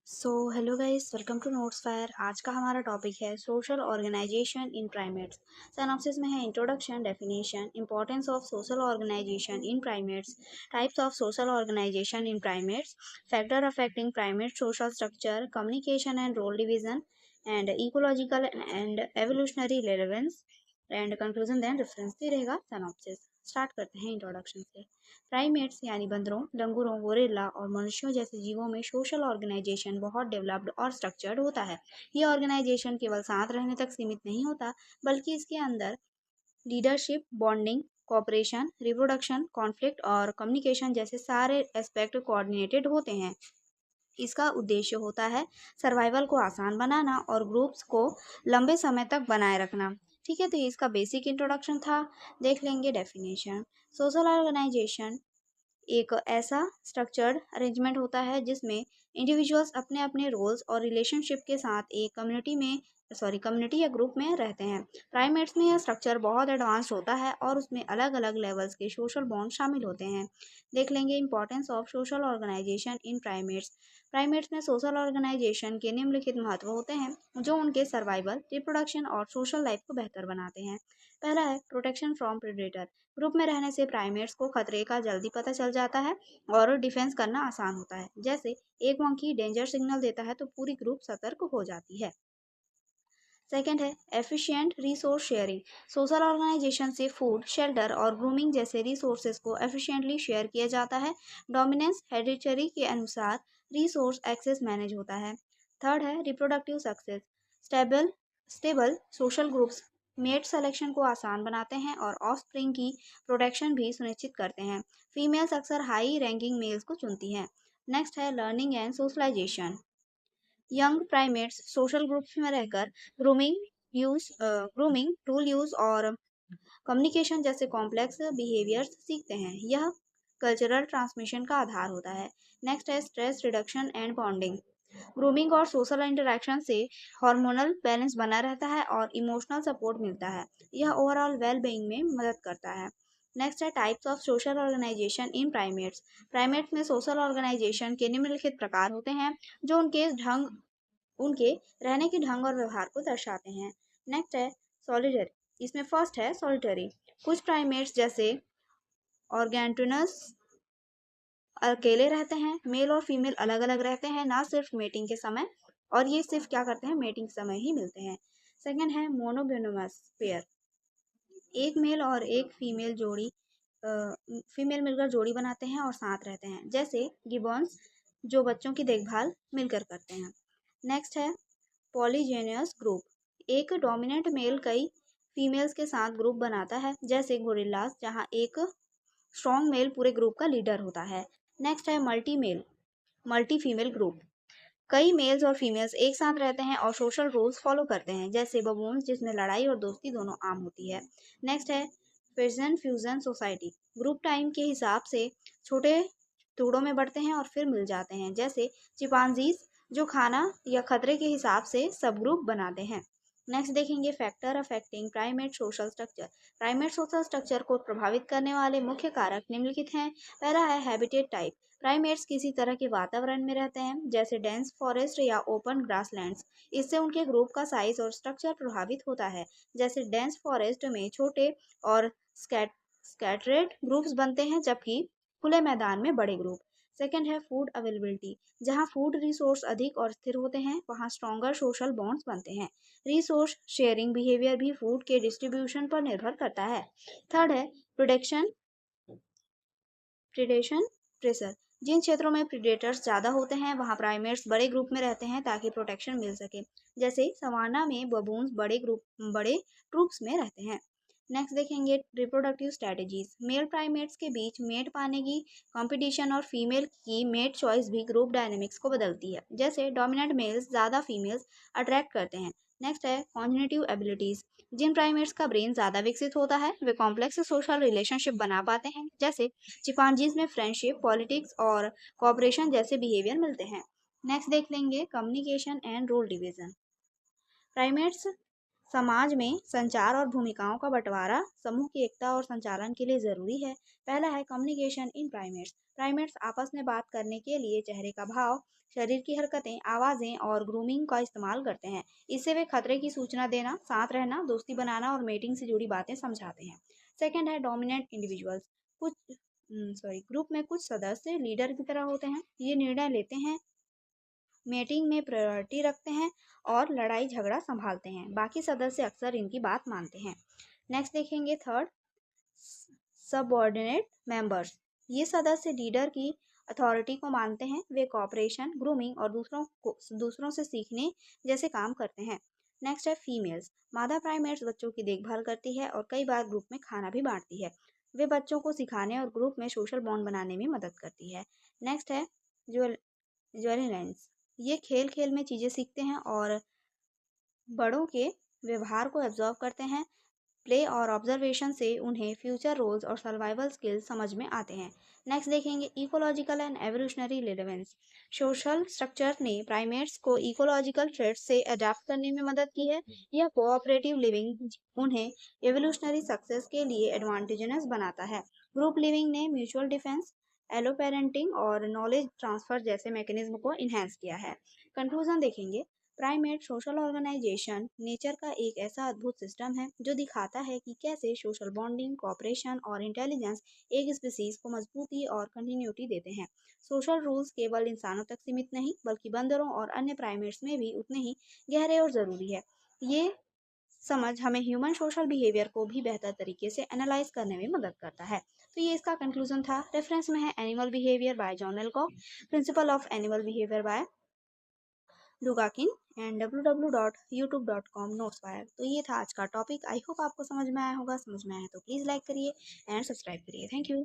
Hello guys, welcome to notes fire. आज का हमारा टॉपिक है social organisation in primates. Synopsis में है introduction, definition, importance of social organisation in primates, types of social organisation in primates, factor affecting primate social structure, communication and role division, and ecological and evolutionary relevance, and conclusion then reference दे रहेगा synopsis. Start करते हैं introduction से। Primates यानी बंदरों, लंगूरों, gorilla और मनुष्यों जैसे जीवों में सोशल ऑर्गेनाइजेशन बहुत डेवलप्ड और स्ट्रक्चर्ड होता है। यह ऑर्गेनाइजेशन केवल साथ रहने तक सीमित नहीं होता, बल्कि इसके अंदर leadership, bonding, cooperation, reproduction, conflict और कम्युनिकेशन जैसे सारे एस्पेक्ट कोऑर्डिनेटेड होते हैं। इसका उद्देश्य होता है सर्वाइवल को आसान बनाना और ग्रुप्स को लंबे समय तक बनाए रखना। ठीक है, तो ये इसका बेसिक इंट्रोडक्शन था। देख लेंगे डेफिनेशन। सोशल ऑर्गेनाइजेशन एक ऐसा स्ट्रक्चर्ड अरेंजमेंट होता है जिसमें इंडिविजुअल्स अपने अपने रोल्स और रिलेशनशिप के साथ एक कम्युनिटी या ग्रुप में रहते हैं। प्राइमेट्स में यह स्ट्रक्चर बहुत एडवांस होता है और उसमें अलग अलग लेवल्स के सोशल बॉन्ड शामिल होते हैं। देख लेंगे importance of social organisation in primates. Primates में सोशल ऑर्गेनाइजेशन के निम्नलिखित महत्व होते हैं जो उनके सर्वाइवल, रिप्रोडक्शन और सोशल लाइफ को बेहतर बनाते हैं। पहला है प्रोटेक्शन फ्रॉम प्रेडेटर। ग्रुप में रहने से प्राइमेट्स को खतरे का जल्दी पता चल जाता है और डिफेंस करना आसान होता है। जैसे एक मंकी डेंजर सिग्नल देता है तो पूरी ग्रुप सतर्क हो जाती है। सेकेंड है efficient resource sharing. Social organisation से फूड, शेल्टर और ग्रूमिंग जैसे रिसोर्सेज को एफिशिएंटली शेयर किया जाता है। डोमिनेंस हेरिडिटरी के अनुसार रिसोर्स एक्सेस मैनेज होता है। थर्ड है reproductive success. Stable stable social groups mate selection को आसान बनाते हैं और ऑफस्प्रिंग की प्रोटेक्शन भी सुनिश्चित करते हैं। फीमेल्स अक्सर हाई रैंकिंग मेल्स को चुनती हैं। नेक्स्ट है learning and socialisation. Young primates social groups में रहकर ग्रूमिंग, टूल यूज और कम्युनिकेशन जैसे कॉम्प्लेक्स बिहेवियर्स सीखते हैं। यह कल्चरल ट्रांसमिशन का आधार होता है। नेक्स्ट है stress reduction and bonding. Grooming और सोशल इंटरेक्शन से हार्मोनल बैलेंस बना रहता है और इमोशनल सपोर्ट मिलता है। यह ओवरऑल वेल बीइंग में मदद करता है। नेक्स्ट है types of social organisation in primates. Primates में सोशल ऑर्गेनाइजेशन के निम्नलिखित प्रकार होते हैं जो उनके रहने के ढंग और व्यवहार को दर्शाते हैं। नेक्स्ट है सॉलिडरी। इसमें फर्स्ट है सॉलिटरी। कुछ प्राइमेट्स जैसे ऑर्गेंटुनस अकेले रहते हैं। मेल और फीमेल अलग अलग रहते हैं, ना सिर्फ मेटिंग के समय, और ये सिर्फ क्या करते हैं, मेटिंग समय ही मिलते हैं। सेकंड है मोनोगेनोमस पेयर। एक मेल और एक फीमेल मिलकर जोड़ी बनाते हैं और साथ रहते हैं, जैसे गिबॉन्स जो बच्चों की देखभाल मिलकर करते हैं। नेक्स्ट है पॉलीजेनियस ग्रुप। एक डोमिनेंट मेल कई फीमेल्स के साथ ग्रुप बनाता है, जैसे गोरिल्लास जहाँ एक स्ट्रॉन्ग मेल पूरे ग्रुप का लीडर होता है। नेक्स्ट है मल्टी फीमेल ग्रुप। कई मेल्स और फीमेल्स एक साथ रहते हैं और सोशल रूल्स फॉलो करते हैं, जैसे बबून्स जिसमें लड़ाई और दोस्ती दोनों आम होती है। नेक्स्ट है fission fusion society. Group time के हिसाब से छोटे टुकड़ों में बढ़ते हैं और फिर मिल जाते हैं, जैसे चिंपांजीज जो खाना या खतरे के हिसाब से सब ग्रुप बनाते हैं। नेक्स्ट देखेंगे factor affecting primate social structure. Primate social structure को प्रभावित करने वाले मुख्य कारक निम्नलिखित हैं। पहला है हैबिटेट टाइप। प्राइमेट्स किसी तरह के वातावरण में रहते हैं, जैसे डेंस फॉरेस्ट या ओपन ग्रासलैंड्स। इससे उनके ग्रुप का साइज और स्ट्रक्चर प्रभावित होता है। जैसे डेंस फॉरेस्ट में छोटे और स्कैटरेड ग्रुप्स बनते हैं, जबकि खुले मैदान में बड़े ग्रुप। सेकेंड है फूड अवेलेबिलिटी। जहाँ फूड रिसोर्स अधिक और स्थिर होते हैं, वहाँ स्ट्रॉन्गर सोशल बॉन्ड्स बनते हैं। रिसोर्स शेयरिंग बिहेवियर भी फूड के डिस्ट्रीब्यूशन पर निर्भर करता है। थर्ड है प्रोडक्शन प्रिडेशन प्रेशर। जिन क्षेत्रों में प्रिडेटर्स ज़्यादा होते हैं वहाँ प्राइमेट्स बड़े ग्रुप में रहते हैं ताकि प्रोटेक्शन मिल सके। जैसे सवाना में बबून्स बड़े ट्रूप्स में रहते हैं। नेक्स्ट देखेंगे रिप्रोडक्टिव स्ट्रेटजीज। मेल प्राइमेट्स के बीच मेट पाने की कंपटीशन और फीमेल की मेट चॉइस भी ग्रुप डायनेमिक्स को बदलती है, जैसे डोमिनेंट मेल्स ज़्यादा फीमेल्स अट्रैक्ट करते हैं। नेक्स्ट है कॉग्निटिव एबिलिटीज। जिन प्राइमेट्स का ब्रेन ज़्यादा विकसित होता है वे कॉम्प्लेक्स सोशल रिलेशनशिप बना पाते हैं, जैसे चिंपांजीज में फ्रेंडशिप, पॉलिटिक्स और कोऑपरेशन जैसे बिहेवियर मिलते हैं। नेक्स्ट देख लेंगे communication and role division. Primates समाज में संचार और भूमिकाओं का बंटवारा समूह की एकता और संचालन के लिए जरूरी है। पहला है कम्युनिकेशन इन प्राइमेट्स। प्राइमेट्स आपस में बात करने के लिए चेहरे का भाव, शरीर की हरकतें, आवाजें और ग्रूमिंग का इस्तेमाल करते हैं। इससे वे खतरे की सूचना देना, साथ रहना, दोस्ती बनाना और मेटिंग से जुड़ी बातें समझाते हैं। सेकंड है डोमिनेंट इंडिविजुअल्स। कुछ ग्रुप में कुछ सदस्य लीडर की तरह होते हैं। ये निर्णय लेते हैं, मीटिंग में प्रायोरिटी रखते हैं और लड़ाई झगड़ा संभालते हैं। बाकी सदस्य अक्सर इनकी बात मानते हैं। नेक्स्ट देखेंगे थर्ड, सबऑर्डिनेट मेंबर्स। ये सदस्य लीडर की अथॉरिटी को मानते हैं। वे कॉपरेशन, ग्रूमिंग और दूसरों से सीखने जैसे काम करते हैं। नेक्स्ट है फीमेल्स। मादा प्राइमेट्स बच्चों की देखभाल करती है और कई बार ग्रुप में खाना भी बांटती है। वे बच्चों को सिखाने और ग्रुप में सोशल बॉन्ड बनाने में मदद करती है। नेक्स्ट है ज्वेलिनेंस। ये खेल खेल में चीज़ें सीखते हैं और बड़ों के व्यवहार को एब्जॉर्व करते हैं। प्ले और ऑब्जर्वेशन से उन्हें फ्यूचर रोल्स और सर्वाइवल स्किल्स समझ में आते हैं। नेक्स्ट देखेंगे ecological and evolutionary relevance. Social structure ने प्राइमेट्स को इकोलॉजिकल थ्रेट्स से अडेप्ट करने में मदद की है। यह कोऑपरेटिव लिविंग उन्हें एवोल्यूशनरी सक्सेस के लिए एडवांटेजेस बनाता है। ग्रुप लिविंग ने म्यूचुअल डिफेंस, एलो पेरेंटिंग और नॉलेज ट्रांसफर जैसे मैकेनिज्म को इन्हेंस किया है। कंक्लूजन देखेंगे, प्राइमेट सोशल ऑर्गेनाइजेशन नेचर का एक ऐसा अद्भुत सिस्टम है जो दिखाता है कि कैसे सोशल बॉन्डिंग, कॉपरेशन और इंटेलिजेंस एक स्पीसीज को मजबूती और कंटिन्यूटी देते हैं। सोशल रूल्स केवल इंसानों तक सीमित नहीं बल्कि बंदरों और अन्य प्राइमेट्स में भी उतने ही गहरे और ज़रूरी है। ये समझ हमें ह्यूमन सोशल बिहेवियर को भी बेहतर तरीके से एनालाइज करने में मदद करता है। तो ये इसका कंक्लूजन था। रेफरेंस में है animal behaviour by John Alcock, principle of animal behaviour by लुगाकिन एंड www.youtube.com नोट्सफायर। तो ये था आज का टॉपिक। आई होप आपको समझ में आया होगा। समझ में आया तो प्लीज़ लाइक करिए एंड सब्सक्राइब करिए। Thank you.